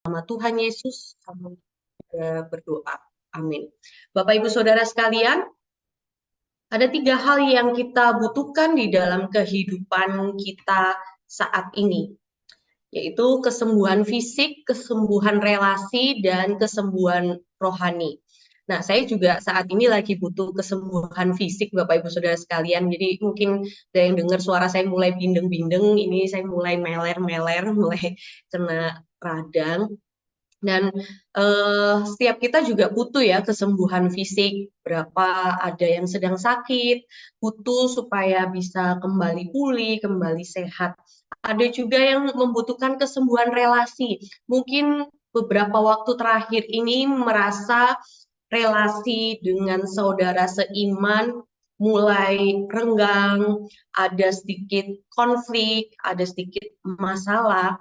Nama Tuhan Yesus, kami berdoa. Amin. Bapak Ibu Saudara sekalian, ada 3 hal yang kita butuhkan di dalam kehidupan kita saat ini, yaitu kesembuhan fisik, kesembuhan relasi, dan kesembuhan rohani. Nah, saya juga saat ini lagi butuh kesembuhan fisik, Bapak Ibu Saudara sekalian. Jadi mungkin ada yang dengar suara saya mulai bindeng-bindeng, ini saya mulai meler-meler, mulai kena radang. Dan setiap kita juga butuh ya kesembuhan fisik. Berapa ada yang sedang sakit, butuh supaya bisa kembali pulih, kembali sehat. Ada juga yang membutuhkan kesembuhan relasi. Mungkin beberapa waktu terakhir ini merasa relasi dengan saudara seiman mulai renggang, ada sedikit konflik, ada sedikit masalah,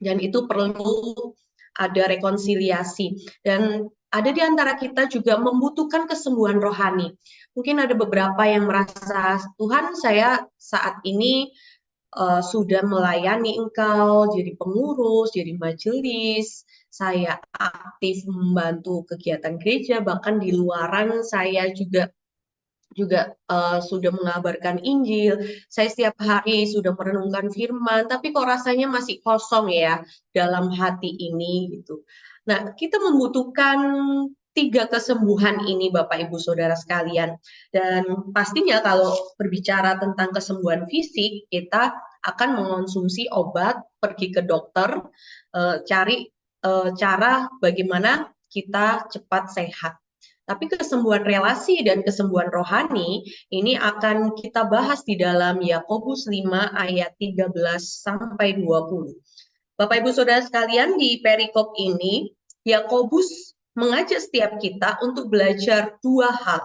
dan itu perlu ada rekonsiliasi. Dan ada di antara kita juga membutuhkan kesembuhan rohani. Mungkin ada beberapa yang merasa, Tuhan, saya saat ini sudah melayani Engkau, jadi pengurus, jadi majelis, saya aktif membantu kegiatan gereja, bahkan di luaran saya juga sudah mengabarkan Injil, saya setiap hari sudah merenungkan firman, tapi kok rasanya masih kosong ya dalam hati ini gitu. Nah, kita membutuhkan 3 kesembuhan ini Bapak Ibu Saudara sekalian. Dan pastinya kalau berbicara tentang kesembuhan fisik, kita akan mengonsumsi obat, pergi ke dokter, cari cara bagaimana kita cepat sehat. Tapi kesembuhan relasi dan kesembuhan rohani ini akan kita bahas di dalam Yakobus 5 ayat 13 sampai 20. Bapak Ibu Saudara sekalian, di perikop ini Yakobus mengajak setiap kita untuk belajar 2 hal.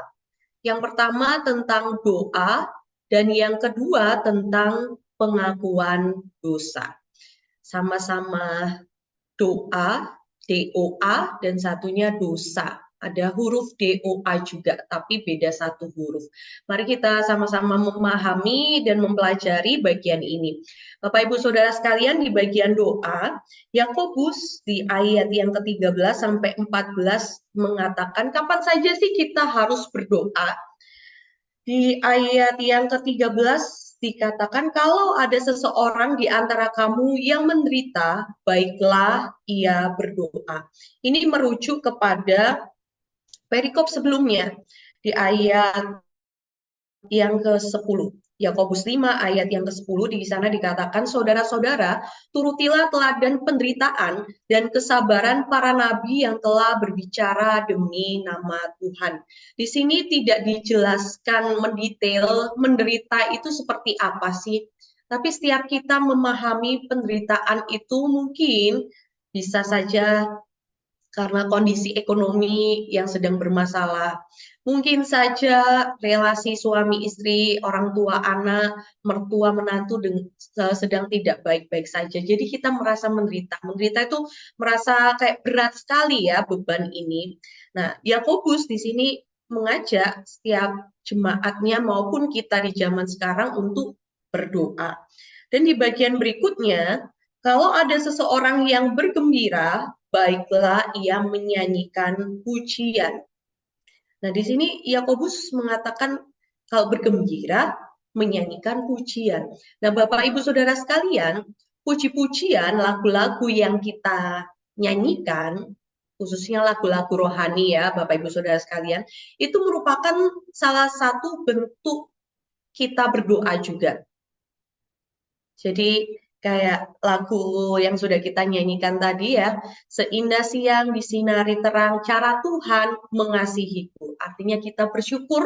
Yang pertama tentang doa dan yang kedua tentang pengakuan dosa. Sama-sama doa, DOA, dan satunya dosa. Ada huruf DOA juga, tapi beda satu huruf. Mari kita sama-sama memahami dan mempelajari bagian ini. Bapak Ibu Saudara sekalian, di bagian doa, Yakobus di ayat yang ke-13 sampai 14 mengatakan, kapan saja sih kita harus berdoa? Di ayat yang ke-13 dikatakan, kalau ada seseorang di antara kamu yang menderita, baiklah ia berdoa. Ini merujuk kepada perikop sebelumnya di ayat yang ke-10. Yakobus 5 ayat yang ke-10 di sana dikatakan, saudara-saudara, turutilah teladan penderitaan dan kesabaran para nabi yang telah berbicara demi nama Tuhan. Di sini tidak dijelaskan mendetail menderita itu seperti apa sih. Tapi setiap kita memahami penderitaan itu mungkin bisa saja karena kondisi ekonomi yang sedang bermasalah. Mungkin saja relasi suami istri, orang tua anak, mertua menantu sedang tidak baik-baik saja. Jadi kita merasa menderita. Menderita itu merasa kayak berat sekali ya beban ini. Nah, Yakobus di sini mengajak setiap jemaatnya maupun kita di zaman sekarang untuk berdoa. Dan di bagian berikutnya, kalau ada seseorang yang bergembira, baiklah ia menyanyikan pujian. Nah, di sini Yakobus mengatakan kalau bergembira menyanyikan pujian. Nah, Bapak Ibu Saudara sekalian, puji-pujian lagu-lagu yang kita nyanyikan, khususnya lagu-lagu rohani ya, Bapak Ibu Saudara sekalian, itu merupakan salah satu bentuk kita berdoa juga. Jadi kayak lagu yang sudah kita nyanyikan tadi ya, seindah siang disinari terang, cara Tuhan mengasihiku. Artinya kita bersyukur,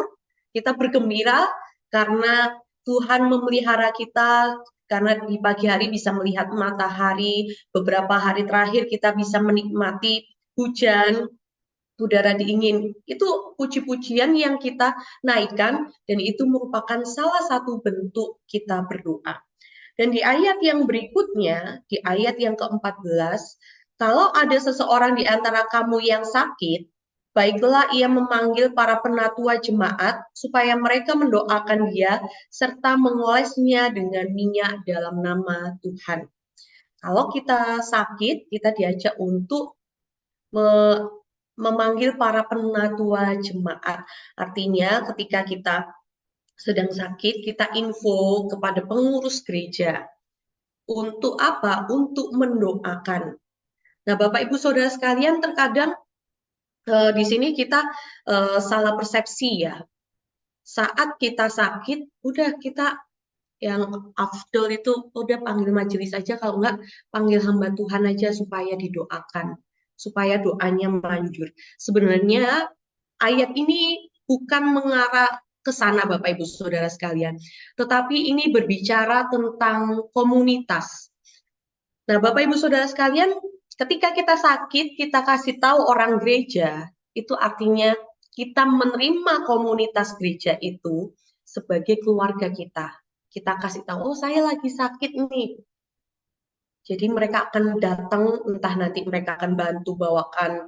kita bergembira karena Tuhan memelihara kita, karena di pagi hari bisa melihat matahari, beberapa hari terakhir kita bisa menikmati hujan, udara dingin. Itu puji-pujian yang kita naikkan dan itu merupakan salah satu bentuk kita berdoa. Dan di ayat yang berikutnya, di ayat yang ke-14, kalau ada seseorang di antara kamu yang sakit, baiklah ia memanggil para penatua jemaat supaya mereka mendoakan dia serta mengolesnya dengan minyak dalam nama Tuhan. Kalau kita sakit, kita diajak untuk memanggil para penatua jemaat. Artinya ketika kita sedang sakit, kita info kepada pengurus gereja. Untuk apa? Untuk mendoakan. Nah, Bapak Ibu Saudara sekalian, terkadang di sini kita salah persepsi ya. Saat kita sakit, udah kita yang afdol itu udah panggil majelis aja, kalau enggak panggil hamba Tuhan aja supaya didoakan, supaya doanya manjur. Sebenarnya ayat ini bukan mengarah ke sana Bapak Ibu Saudara sekalian, tetapi ini berbicara tentang komunitas. Nah, Bapak Ibu Saudara sekalian, ketika kita sakit, kita kasih tahu orang gereja, itu artinya kita menerima komunitas gereja itu sebagai keluarga kita. Kita kasih tahu, oh saya lagi sakit nih. Jadi mereka akan datang, entah nanti mereka akan bantu bawakan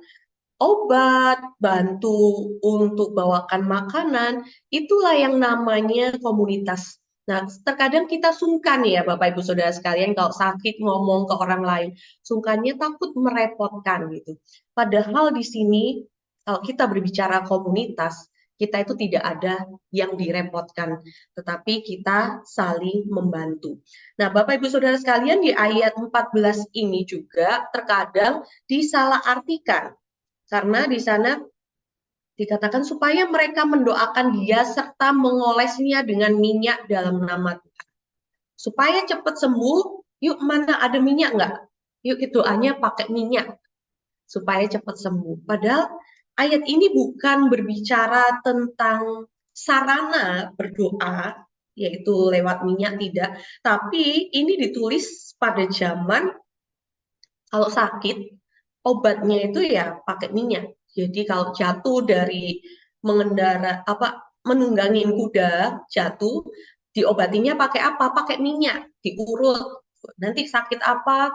obat, bantu untuk bawakan makanan, itulah yang namanya komunitas. Nah, terkadang kita sungkan ya Bapak Ibu Saudara sekalian kalau sakit ngomong ke orang lain, sungkannya takut merepotkan gitu. Padahal di sini kalau kita berbicara komunitas, kita itu tidak ada yang direpotkan, tetapi kita saling membantu. Nah, Bapak Ibu Saudara sekalian, di ayat 14 ini juga terkadang disalahartikan karena di sana dikatakan supaya mereka mendoakan dia serta mengolesnya dengan minyak dalam nama Tuhan. Supaya cepat sembuh, yuk mana ada minyak enggak? Yuk doanya pakai minyak supaya cepat sembuh. Padahal ayat ini bukan berbicara tentang sarana berdoa, yaitu lewat minyak, tidak. Tapi ini ditulis pada zaman kalau sakit, obatnya itu ya pakai minyak. Jadi kalau jatuh dari menunggangin kuda, jatuh, diobatinya pakai apa? Pakai minyak, diurut. Nanti sakit apa?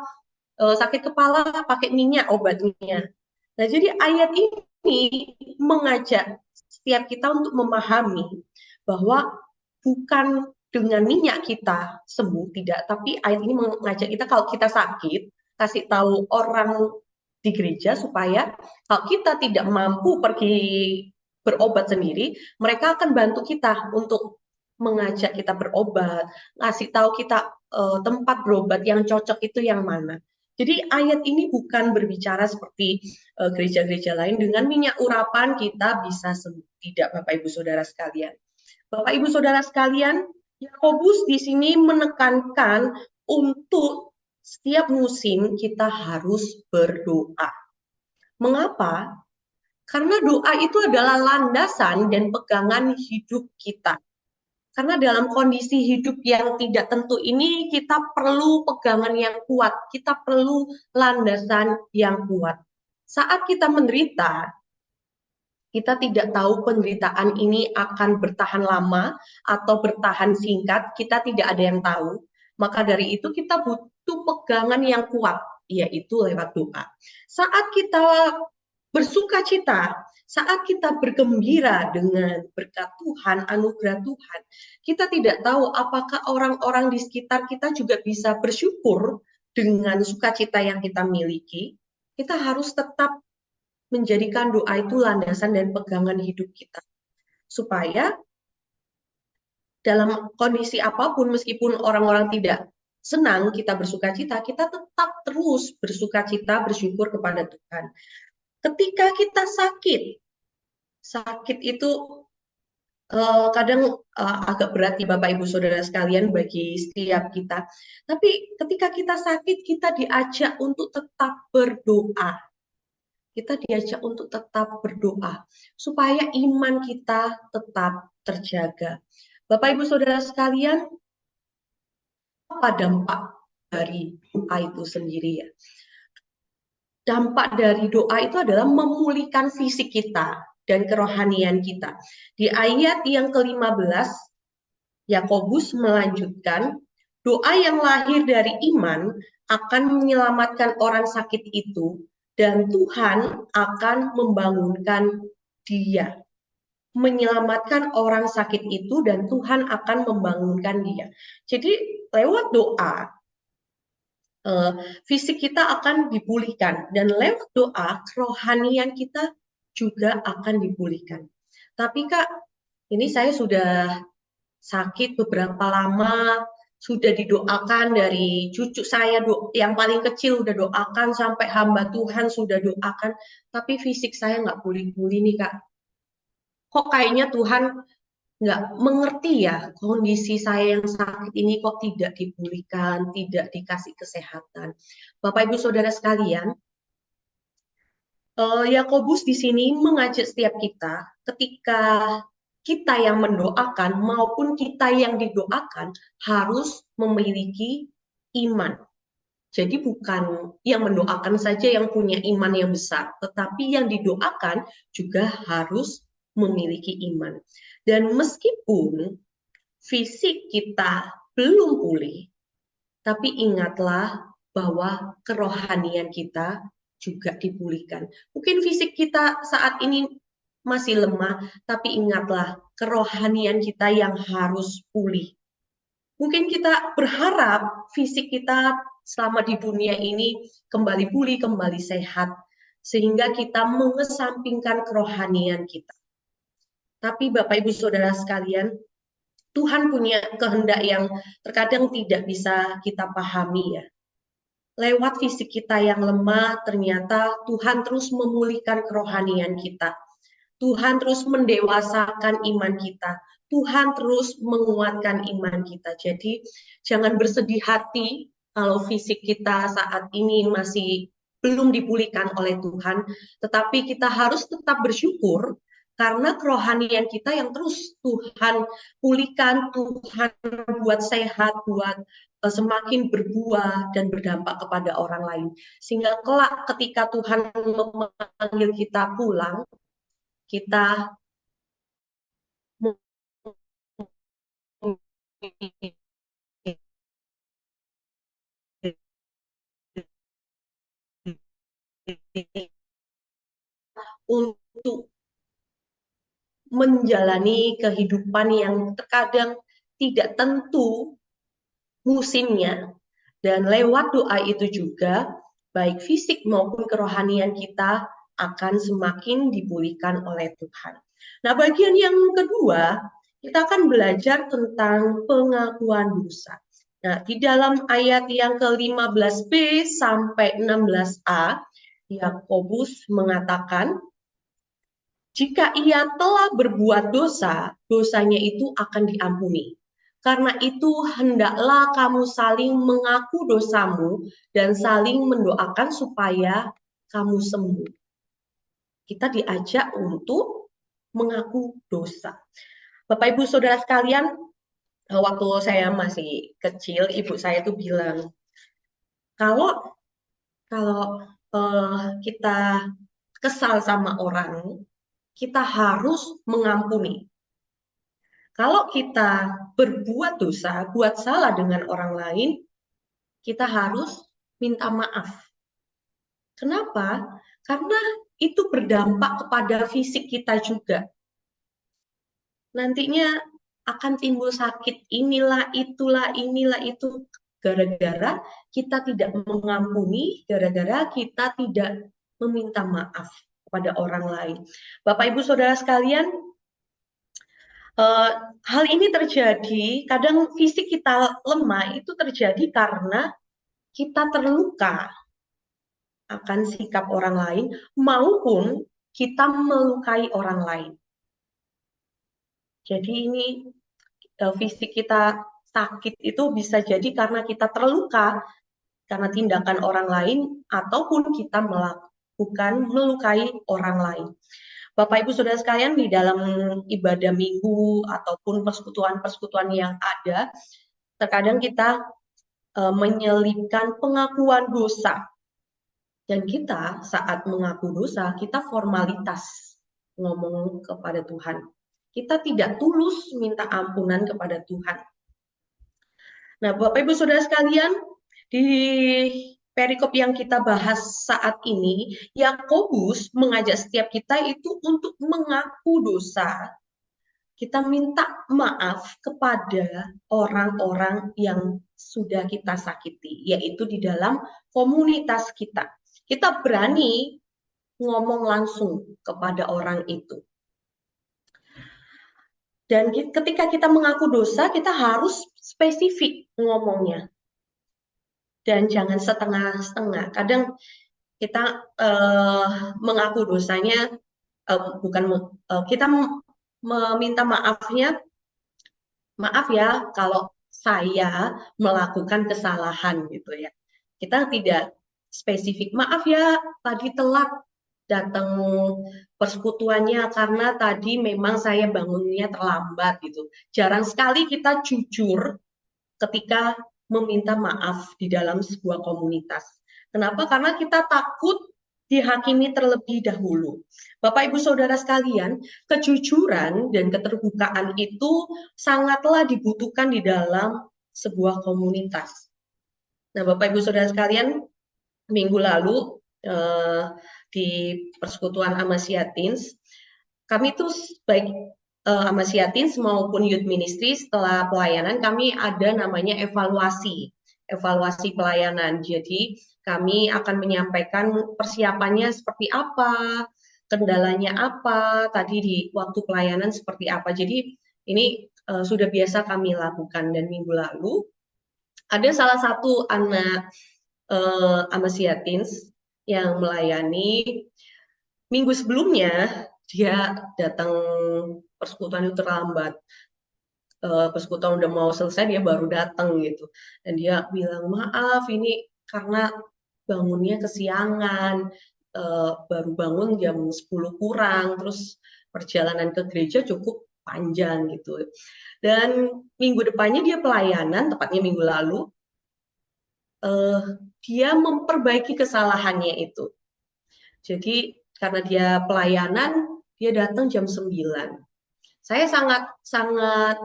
Sakit kepala pakai minyak obatnya. Nah, jadi ayat ini mengajak setiap kita untuk memahami bahwa bukan dengan minyak kita sembuh, tidak, tapi ayat ini mengajak kita kalau kita sakit, kasih tahu orang di gereja supaya kalau kita tidak mampu pergi berobat sendiri, mereka akan bantu kita untuk mengajak kita berobat, kasih tahu kita tempat berobat yang cocok itu yang mana. Jadi ayat ini bukan berbicara seperti gereja-gereja lain dengan minyak urapan kita bisa sembuh. Tidak, Bapak Ibu Saudara sekalian. Bapak Ibu Saudara sekalian, Yakobus di sini menekankan untuk setiap musim kita harus berdoa. Mengapa? Karena doa itu adalah landasan dan pegangan hidup kita. Karena dalam kondisi hidup yang tidak tentu ini, kita perlu pegangan yang kuat, kita perlu landasan yang kuat. Saat kita menderita, kita tidak tahu penderitaan ini akan bertahan lama atau bertahan singkat, kita tidak ada yang tahu. Maka dari itu kita butuh pegangan yang kuat, yaitu lewat doa. Saat kita bersuka cita, saat kita bergembira dengan berkat Tuhan, anugerah Tuhan, kita tidak tahu apakah orang-orang di sekitar kita juga bisa bersyukur dengan sukacita yang kita miliki. Kita harus tetap menjadikan doa itu landasan dan pegangan hidup kita. Supaya dalam kondisi apapun, meskipun orang-orang tidak senang kita bersukacita, kita tetap terus bersukacita, bersyukur kepada Tuhan. Ketika kita sakit itu kadang agak berat ya Bapak Ibu Saudara sekalian bagi setiap kita. Tapi ketika kita sakit, kita diajak untuk tetap berdoa. Kita diajak untuk tetap berdoa supaya iman kita tetap terjaga. Bapak Ibu Saudara sekalian, apa dampak dari doa itu sendiri ya? Dampak dari doa itu adalah memulihkan fisik kita dan kerohanian kita. Di ayat yang ke-15, Yakobus melanjutkan, doa yang lahir dari iman akan menyelamatkan orang sakit itu, dan Tuhan akan membangunkan dia. Menyelamatkan orang sakit itu, dan Tuhan akan membangunkan dia. Jadi lewat doa, eh, fisik kita akan dipulihkan dan lewat doa kerohanian kita juga akan dipulihkan. Tapi Kak, ini saya sudah sakit beberapa lama, sudah didoakan dari cucu saya yang paling kecil udah doakan sampai hamba Tuhan sudah doakan, tapi fisik saya nggak pulih-pulih nih Kak. Kok kayaknya Tuhan nggak mengerti ya kondisi saya yang sakit ini kok tidak dipulihkan, tidak dikasih kesehatan. Bapak Ibu Saudara sekalian, Yakobus di sini mengajak setiap kita ketika kita yang mendoakan maupun kita yang didoakan harus memiliki iman. Jadi bukan yang mendoakan saja yang punya iman yang besar, tetapi yang didoakan juga harus memiliki iman. Dan meskipun fisik kita belum pulih, tapi ingatlah bahwa kerohanian kita juga dipulihkan. Mungkin fisik kita saat ini masih lemah, tapi ingatlah kerohanian kita yang harus pulih. Mungkin kita berharap fisik kita selama di dunia ini kembali pulih, kembali sehat, sehingga kita mengesampingkan kerohanian kita. Tapi Bapak Ibu Saudara sekalian, Tuhan punya kehendak yang terkadang tidak bisa kita pahami ya. Lewat fisik kita yang lemah, ternyata Tuhan terus memulihkan kerohanian kita. Tuhan terus mendewasakan iman kita. Tuhan terus menguatkan iman kita. Jadi jangan bersedih hati kalau fisik kita saat ini masih belum dipulihkan oleh Tuhan, tetapi kita harus tetap bersyukur karena kerohanian kita yang terus Tuhan pulihkan, Tuhan buat sehat, buat semakin berbuah dan berdampak kepada orang lain. Sehingga kelak ketika Tuhan memanggil kita pulang, kita untuk menjalani kehidupan yang terkadang tidak tentu musimnya. Dan lewat doa itu juga, baik fisik maupun kerohanian kita akan semakin dipulihkan oleh Tuhan. Nah, bagian yang kedua, kita akan belajar tentang pengakuan dosa. Nah, di dalam ayat yang ke-15b sampai 16a, Yakobus mengatakan, jika ia telah berbuat dosa, dosanya itu akan diampuni. Karena itu, hendaklah kamu saling mengaku dosamu dan saling mendoakan supaya kamu sembuh. Kita diajak untuk mengaku dosa. Bapak Ibu Saudara sekalian, waktu saya masih kecil, ibu saya tuh bilang, kalau kita kesal sama orang, kita harus mengampuni. Kalau kita berbuat dosa, buat salah dengan orang lain, kita harus minta maaf. Kenapa? Karena itu berdampak kepada fisik kita juga. Nantinya akan timbul sakit inilah, itulah, inilah, itu. Gara-gara kita tidak mengampuni, gara-gara kita tidak meminta maaf kepada orang lain. Bapak Ibu Saudara sekalian, hal ini terjadi, kadang fisik kita lemah itu terjadi karena kita terluka akan sikap orang lain maupun kita melukai orang lain. Jadi ini fisik kita sakit itu bisa jadi karena kita terluka karena tindakan orang lain ataupun kita melakukan melukai orang lain. Bapak Ibu Saudara sekalian, di dalam ibadah minggu ataupun persekutuan-persekutuan yang ada, terkadang kita menyelipkan pengakuan dosa. Dan kita saat mengaku dosa, kita formalitas ngomong kepada Tuhan. Kita tidak tulus minta ampunan kepada Tuhan. Nah, Bapak Ibu Saudara sekalian, di perikop yang kita bahas saat ini, Yakobus mengajak setiap kita itu untuk mengaku dosa. Kita minta maaf kepada orang-orang yang sudah kita sakiti, yaitu di dalam komunitas kita. Kita berani ngomong langsung kepada orang itu. Dan ketika kita mengaku dosa, kita harus spesifik ngomongnya. Dan jangan setengah-setengah. Kadang kita mengaku dosanya, kita meminta maafnya, maaf ya kalau saya melakukan kesalahan gitu ya. Kita tidak spesifik, maaf ya tadi telat datang persekutuannya karena tadi memang saya bangunnya terlambat gitu. Jarang sekali kita jujur ketika meminta maaf di dalam sebuah komunitas. Kenapa? Karena kita takut dihakimi terlebih dahulu. Bapak Ibu Saudara sekalian, kejujuran dan keterbukaan itu sangatlah dibutuhkan di dalam sebuah komunitas. Nah, Bapak Ibu Saudara sekalian, minggu lalu di Persekutuan Amasiatins, kami tuh baik Amasiatins maupun Youth Ministry setelah pelayanan kami ada namanya evaluasi pelayanan. Jadi kami akan menyampaikan persiapannya seperti apa, kendalanya apa, tadi di waktu pelayanan seperti apa. Jadi ini sudah biasa kami lakukan, dan minggu lalu ada salah satu anak Amasiatins yang melayani. Minggu sebelumnya dia datang persekutuan itu terlambat. Persekutuan udah mau selesai dia baru datang gitu. Dan dia bilang, maaf ini karena bangunnya kesiangan, baru bangun jam 10 kurang, terus perjalanan ke gereja cukup panjang gitu. Dan minggu depannya dia pelayanan, tepatnya minggu lalu, dia memperbaiki kesalahannya itu. Jadi karena dia pelayanan, dia datang jam 9. Saya sangat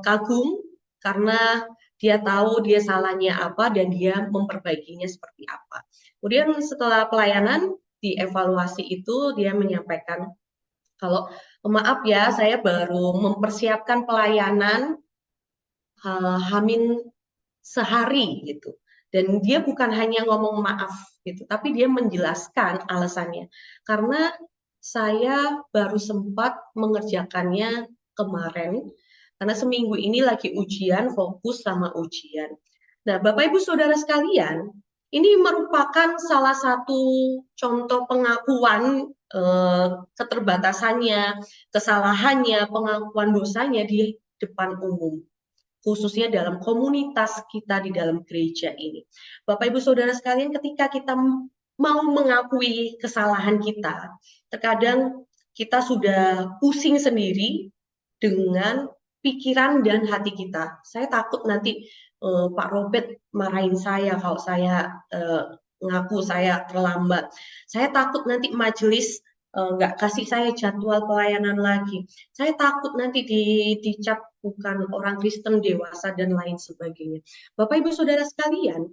kagum karena dia tahu dia salahnya apa dan dia memperbaikinya seperti apa. Kemudian setelah pelayanan, dievaluasi itu dia menyampaikan, kalau maaf ya, saya baru mempersiapkan pelayanan Hamin sehari gitu. Dan dia bukan hanya ngomong maaf gitu, tapi dia menjelaskan alasannya. Karena saya baru sempat mengerjakannya kemarin, karena seminggu ini lagi ujian, fokus sama ujian. Nah, Bapak Ibu Saudara sekalian, ini merupakan salah satu contoh pengakuan keterbatasannya, kesalahannya, pengakuan dosanya di depan umum, khususnya dalam komunitas kita di dalam gereja ini. Bapak Ibu Saudara sekalian, ketika kita mau mengakui kesalahan kita, terkadang kita sudah pusing sendiri dengan pikiran dan hati kita. Saya takut nanti Pak Robert marahin saya kalau saya ngaku saya terlambat. Saya takut nanti majelis nggak kasih saya jadwal pelayanan lagi. Saya takut nanti dicap bukan orang Kristen dewasa dan lain sebagainya. Bapak Ibu Saudara sekalian,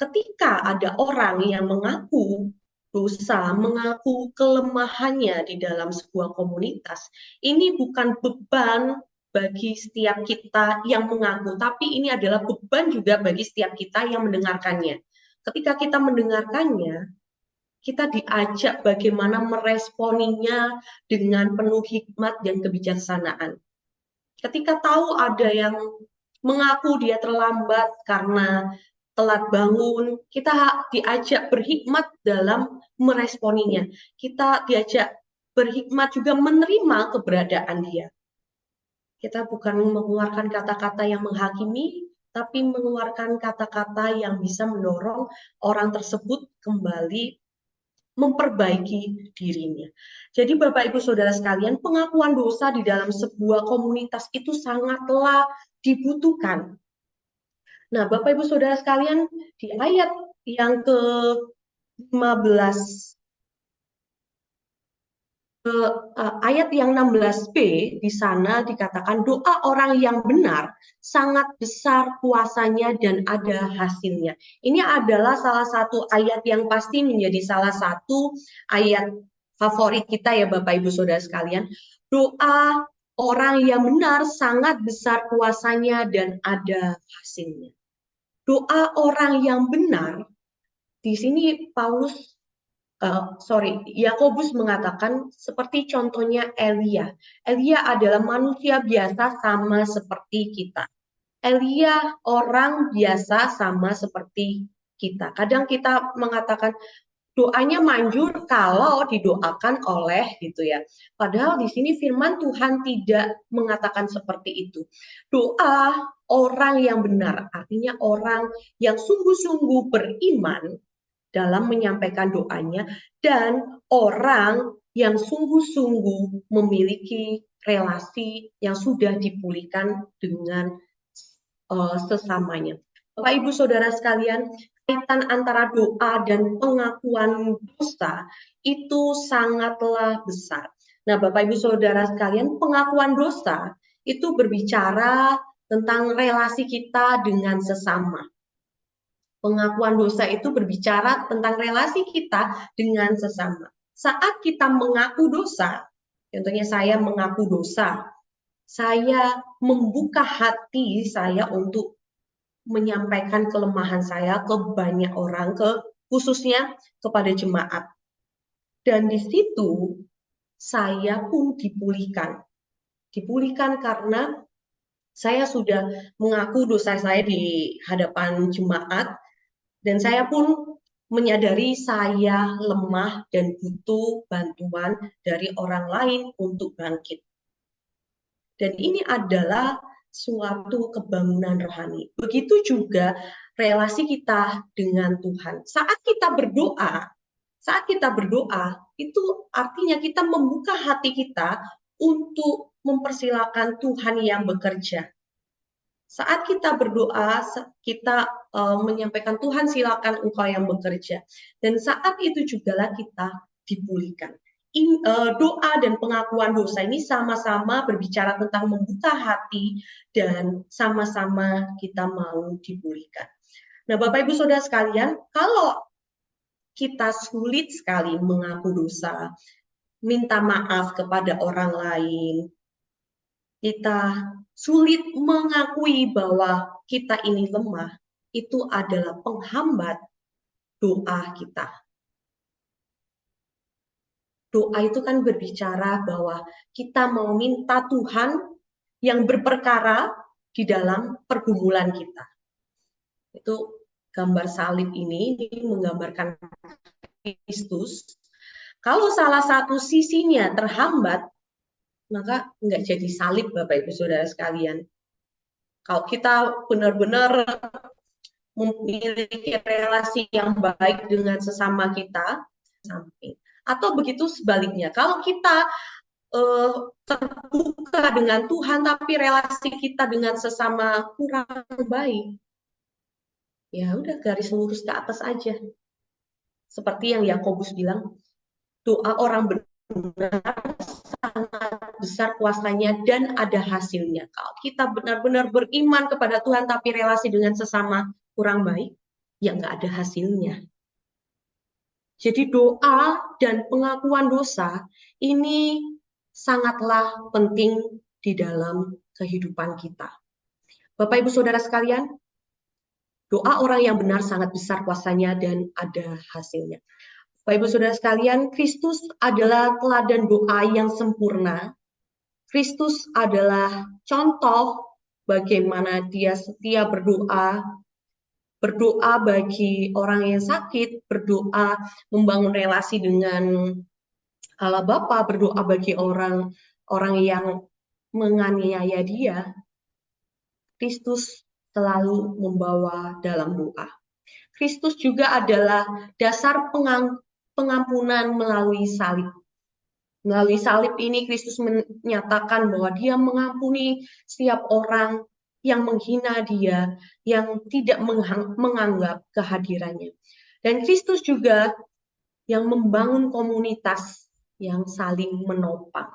ketika ada orang yang mengaku dosa, mengaku kelemahannya di dalam sebuah komunitas, ini bukan beban bagi setiap kita yang mengaku, tapi ini adalah beban juga bagi setiap kita yang mendengarkannya. Ketika kita mendengarkannya, kita diajak bagaimana meresponinya dengan penuh hikmat dan kebijaksanaan. Ketika tahu ada yang mengaku dia terlambat karena telat bangun, kita diajak berhikmat dalam meresponinya. Kita diajak berhikmat juga menerima keberadaan dia. Kita bukan mengeluarkan kata-kata yang menghakimi, tapi mengeluarkan kata-kata yang bisa mendorong orang tersebut kembali memperbaiki dirinya. Jadi Bapak Ibu Saudara sekalian, pengakuan dosa di dalam sebuah komunitas itu sangatlah dibutuhkan. Nah, Bapak Ibu Saudara sekalian, di ayat yang ke-15 ayat yang 16b di sana dikatakan doa orang yang benar sangat besar kuasanya dan ada hasilnya. Ini adalah salah satu ayat yang pasti menjadi salah satu ayat favorit kita ya Bapak Ibu Saudara sekalian. Doa orang yang benar sangat besar kuasanya dan ada hasilnya. Doa orang yang benar, di sini Yakobus mengatakan seperti contohnya Elia. Elia adalah manusia biasa sama seperti kita. Elia orang biasa sama seperti kita. Kadang kita mengatakan doanya manjur kalau didoakan oleh gitu ya. Padahal di sini firman Tuhan tidak mengatakan seperti itu. Doa orang yang benar, artinya orang yang sungguh-sungguh beriman dalam menyampaikan doanya dan orang yang sungguh-sungguh memiliki relasi yang sudah dipulihkan dengan sesamanya. Bapak Ibu Saudara sekalian, kaitan antara doa dan pengakuan dosa itu sangatlah besar. Nah, Bapak Ibu Saudara sekalian, pengakuan dosa itu berbicara tentang relasi kita dengan sesama. Pengakuan dosa itu berbicara tentang relasi kita dengan sesama. Saat kita mengaku dosa, contohnya saya mengaku dosa, saya membuka hati saya untuk menyampaikan kelemahan saya ke banyak orang, khususnya kepada jemaat. Dan di situ saya pun dipulihkan. Dipulihkan karena saya sudah mengaku dosa saya di hadapan jemaat, dan saya pun menyadari saya lemah dan butuh bantuan dari orang lain untuk bangkit. Dan ini adalah suatu kebangunan rohani. Begitu juga relasi kita dengan Tuhan. Saat kita berdoa, itu artinya kita membuka hati kita untuk mempersilakan Tuhan yang bekerja. Saat kita berdoa, kita menyampaikan Tuhan silakan Engkau yang bekerja. Dan saat itu jugalah kita dipulihkan. Doa dan pengakuan dosa ini sama-sama berbicara tentang membuka hati dan sama-sama kita mau dipulihkan. Nah, Bapak Ibu Saudara sekalian, kalau kita sulit sekali mengaku dosa, minta maaf kepada orang lain, kita sulit mengakui bahwa kita ini lemah, itu adalah penghambat doa kita. Doa itu kan berbicara bahwa kita mau minta Tuhan yang berperkara di dalam pergumulan kita. Itu gambar salib ini menggambarkan Kristus. Kalau salah satu sisinya terhambat, maka nggak jadi salib, Bapak Ibu Saudara sekalian. Kalau kita benar-benar memiliki relasi yang baik dengan sesama kita, samping. Atau begitu sebaliknya, kalau kita terbuka dengan Tuhan, tapi relasi kita dengan sesama kurang baik, ya udah garis lurus ke atas aja. Seperti yang Yakobus bilang, doa orang benar sangat besar kuasanya dan ada hasilnya. Kalau kita benar-benar beriman kepada Tuhan, tapi relasi dengan sesama kurang baik, ya nggak ada hasilnya. Jadi doa dan pengakuan dosa ini sangatlah penting di dalam kehidupan kita. Bapak Ibu Saudara sekalian, doa orang yang benar sangat besar kuasanya dan ada hasilnya. Bapak Ibu Saudara sekalian, Kristus adalah teladan doa yang sempurna. Kristus adalah contoh bagaimana dia setia berdoa, berdoa bagi orang yang sakit, berdoa membangun relasi dengan Allah Bapa, berdoa bagi orang yang menganiaya dia. Kristus selalu membawa dalam doa. Kristus juga adalah dasar pengampunan melalui salib. Melalui salib ini Kristus menyatakan bahwa dia mengampuni setiap orang yang menghina dia, yang tidak menganggap kehadirannya. Dan Kristus juga yang membangun komunitas yang saling menopang.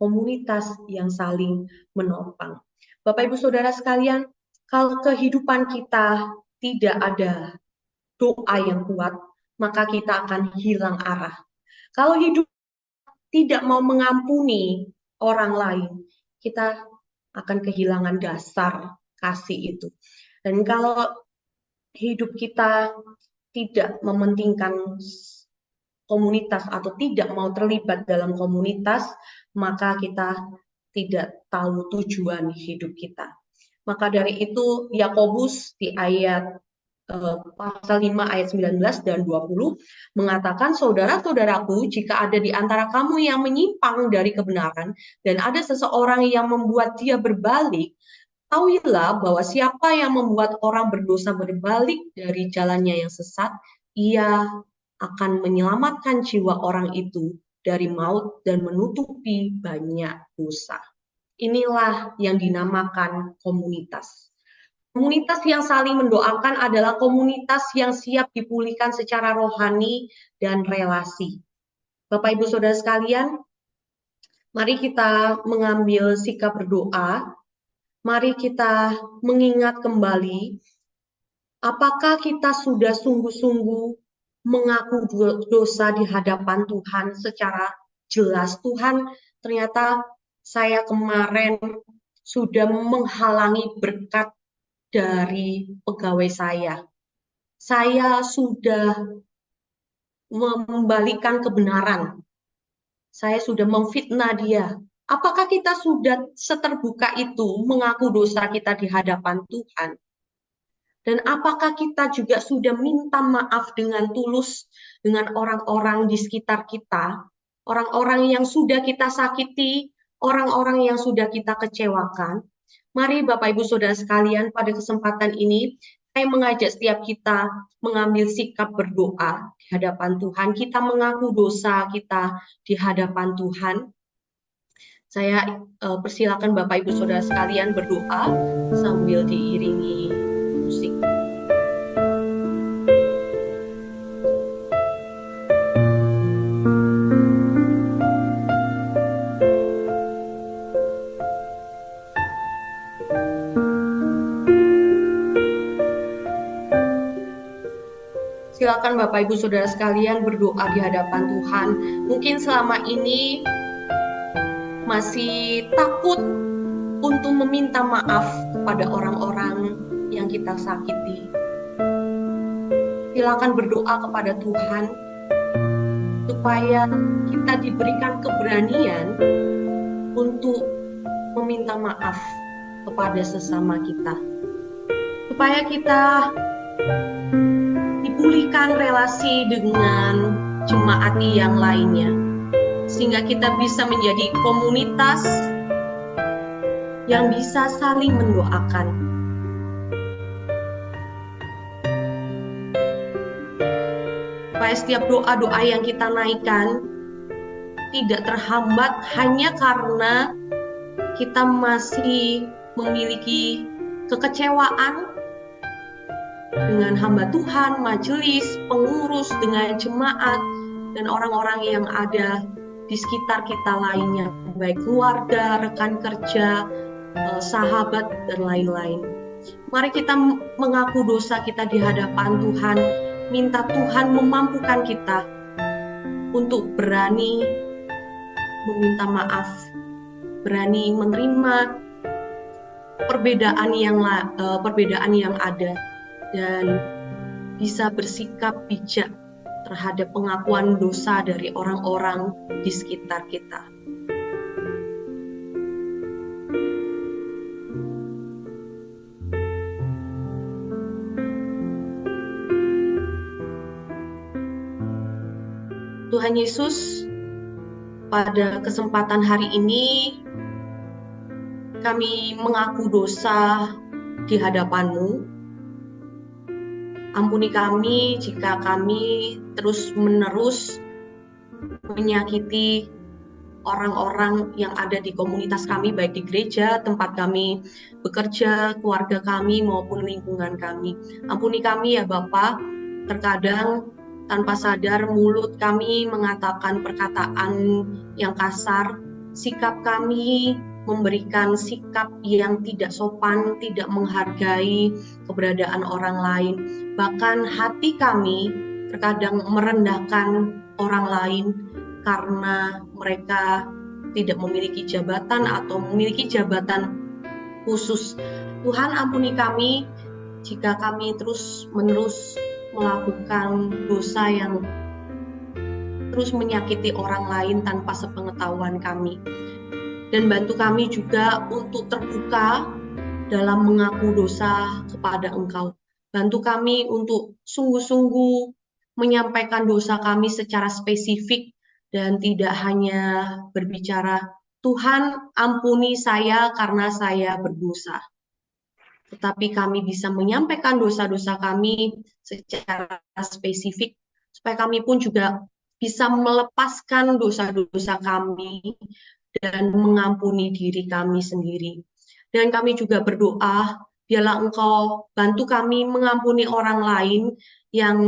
Komunitas yang saling menopang. Bapak Ibu Saudara sekalian, kalau kehidupan kita tidak ada doa yang kuat, maka kita akan hilang arah. Kalau hidup tidak mau mengampuni orang lain, kita akan kehilangan dasar kasih itu. Dan kalau hidup kita tidak mementingkan komunitas atau tidak mau terlibat dalam komunitas, maka kita tidak tahu tujuan hidup kita. Maka dari itu Yakobus di ayat pasal 5 ayat 19 dan 20 mengatakan, saudara-saudaraku, jika ada di antara kamu yang menyimpang dari kebenaran dan ada seseorang yang membuat dia berbalik, tahuilah bahwa siapa yang membuat orang berdosa berbalik dari jalannya yang sesat, ia akan menyelamatkan jiwa orang itu dari maut dan menutupi banyak dosa. Inilah yang dinamakan komunitas. Komunitas yang saling mendoakan adalah komunitas yang siap dipulihkan secara rohani dan relasi. Bapak Ibu Saudara sekalian, mari kita mengambil sikap berdoa. Mari kita mengingat kembali apakah kita sudah sungguh-sungguh mengaku dosa di hadapan Tuhan secara jelas. Tuhan, ternyata saya kemarin sudah menghalangi berkat dari pegawai saya. Saya sudah membalikkan kebenaran. Saya sudah memfitnah dia. Apakah kita sudah seterbuka itu mengaku dosa kita di hadapan Tuhan? Dan apakah kita juga sudah minta maaf dengan tulus dengan orang-orang di sekitar kita, orang-orang yang sudah kita sakiti, orang-orang yang sudah kita kecewakan? Mari Bapak Ibu Saudara sekalian, pada kesempatan ini saya mengajak setiap kita mengambil sikap berdoa di hadapan Tuhan. Kita mengaku dosa kita di hadapan Tuhan. Saya persilakan Bapak Ibu Saudara sekalian berdoa sambil diiringi musik. Silakan Bapak Ibu Saudara sekalian berdoa di hadapan Tuhan. Mungkin selama ini masih takut untuk meminta maaf kepada orang-orang yang kita sakiti. Silakan berdoa kepada Tuhan supaya kita diberikan keberanian untuk meminta maaf kepada sesama kita. Supaya kita pulihkan relasi dengan jemaat yang lainnya, sehingga kita bisa menjadi komunitas yang bisa saling mendoakan. Supaya setiap doa-doa yang kita naikkan tidak terhambat hanya karena kita masih memiliki kekecewaan dengan hamba Tuhan, majelis, pengurus, dengan jemaat, dan orang-orang yang ada di sekitar kita lainnya, baik keluarga, rekan kerja, sahabat, dan lain-lain. Mari kita mengaku dosa kita di hadapan Tuhan, minta Tuhan memampukan kita untuk berani meminta maaf, berani menerima perbedaan yang ada, dan bisa bersikap bijak terhadap pengakuan dosa dari orang-orang di sekitar kita. Tuhan Yesus, pada kesempatan hari ini kami mengaku dosa di hadapan-Mu. Ampuni kami jika kami terus-menerus menyakiti orang-orang yang ada di komunitas kami, baik di gereja, tempat kami bekerja, keluarga kami, maupun lingkungan kami. Ampuni kami ya Bapa, terkadang tanpa sadar mulut kami mengatakan perkataan yang kasar, sikap kami memberikan sikap yang tidak sopan, tidak menghargai keberadaan orang lain. Bahkan hati kami terkadang merendahkan orang lain karena mereka tidak memiliki jabatan atau memiliki jabatan khusus. Tuhan ampuni kami jika kami terus-menerus melakukan dosa yang terus menyakiti orang lain tanpa sepengetahuan kami. Dan bantu kami juga untuk terbuka dalam mengaku dosa kepada Engkau. Bantu kami untuk sungguh-sungguh menyampaikan dosa kami secara spesifik dan tidak hanya berbicara, Tuhan ampuni saya karena saya berdosa. Tetapi kami bisa menyampaikan dosa-dosa kami secara spesifik, supaya kami pun juga bisa melepaskan dosa-dosa kami dan mengampuni diri kami sendiri. Dan kami juga berdoa, biarlah Engkau bantu kami mengampuni orang lain yang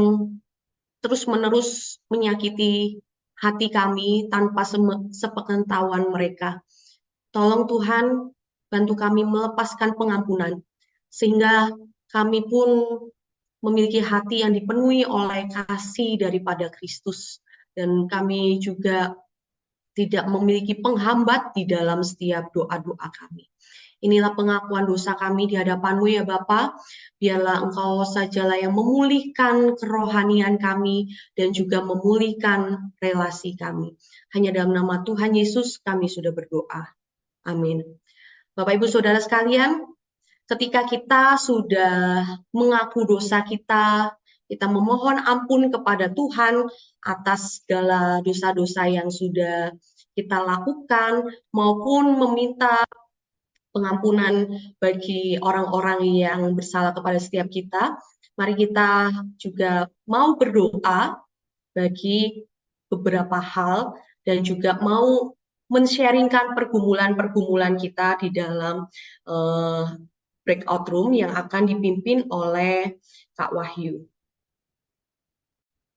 terus-menerus menyakiti hati kami tanpa sepengetahuan mereka. Tolong Tuhan, bantu kami melepaskan pengampunan, sehingga kami pun memiliki hati yang dipenuhi oleh kasih daripada Kristus. Dan kami juga tidak memiliki penghambat di dalam setiap doa-doa kami. Inilah pengakuan dosa kami di hadapan-Mu ya Bapa. Biarlah Engkau sajalah yang memulihkan kerohanian kami dan juga memulihkan relasi kami. Hanya dalam nama Tuhan Yesus kami sudah berdoa. Amin. Bapak Ibu Saudara sekalian, ketika kita sudah mengaku dosa kita, kita memohon ampun kepada Tuhan atas segala dosa-dosa yang sudah kita lakukan, maupun meminta pengampunan bagi orang-orang yang bersalah kepada setiap kita. Mari kita juga mau berdoa bagi beberapa hal dan juga mau men-sharingkan pergumulan-pergumulan kita di dalam breakout room yang akan dipimpin oleh Kak Wahyu.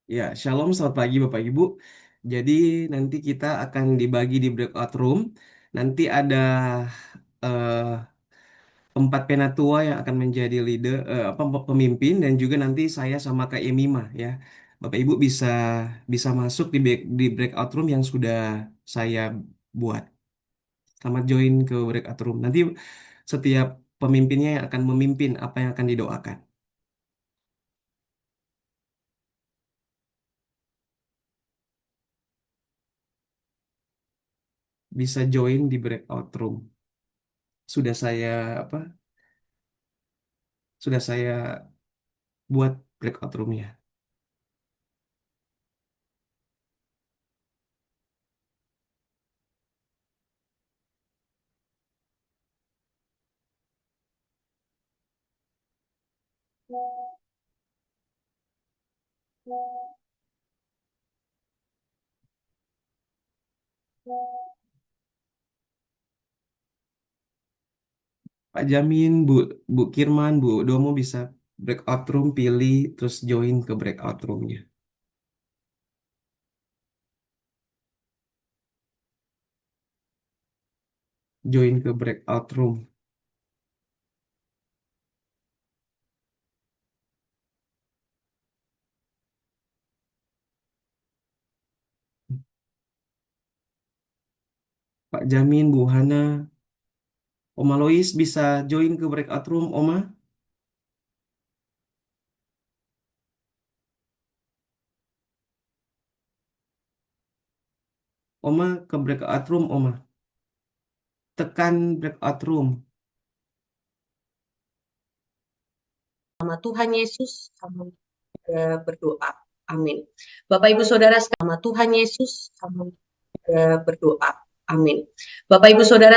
Ya, shalom, selamat pagi Bapak Ibu. Jadi nanti kita akan dibagi di breakout room. Nanti ada eh, 4 penatua yang akan menjadi leader, pemimpin, dan juga nanti saya sama Kak Emima ya. Bapak Ibu bisa bisa masuk di breakout room yang sudah saya buat. Selamat join ke breakout room. Nanti setiap pemimpinnya yang akan memimpin apa yang akan didoakan. Bisa join di breakout room. Sudah saya apa? Sudah saya buat breakout roomnya. Pak Jamin, Bu Kirman, Bu Domo bisa breakout room pilih terus join ke breakout roomnya. Join ke breakout room. Pak Jamin, Bu Hana, Oma Lois bisa join ke breakout room, Oma. Oma ke breakout room, Oma. Tekan breakout room. Nama Tuhan Yesus kami berdoa. Amin. Bapak Ibu Saudara, nama Tuhan Yesus kami berdoa. Amin. Bapak Ibu Saudara